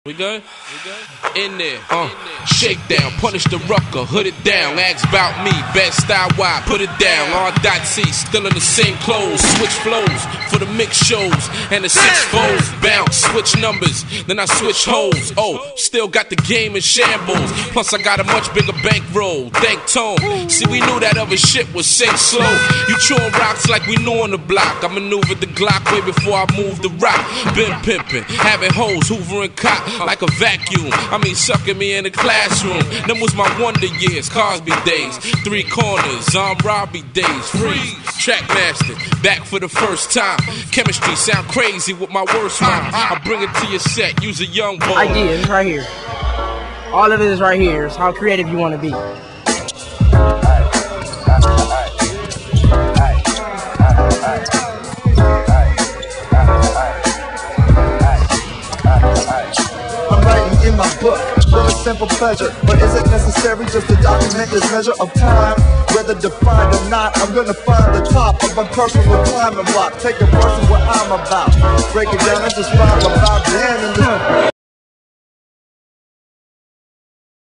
We good? In there. Shakedown, punish the rucker, hood it down. Ask about me, best style wide, put it down. R.C. still in the same clothes. Switch flows for the mix shows and the six folds. Bounce, switch numbers, then I switch holes. Oh, still got the game in shambles. Plus I got a much bigger bankroll. Thank Tone. See, we knew that other shit was sink slow. You chewing rocks like we knew on the block. I maneuvered the Glock way before I moved the rock. Been pimping, having hoes, hoovering cop like a vacuum. I mean, sucking me in the classroom. Them was my wonder years, Cosby days. Three corners, Robbie days. Freeze, Trackmaster, back for the first time. Chemistry sound crazy with my worst rhyme. I bring it to your set, use a young boy. Ideas right here. All of it is right here. It's how creative you want to be. I'm writing in my book for a simple pleasure, but is it necessary just to document this measure of time? Whether defined or not, I'm gonna find the top of my personal climbing block. Take a verse of what I'm about, break it down and just rhyme about.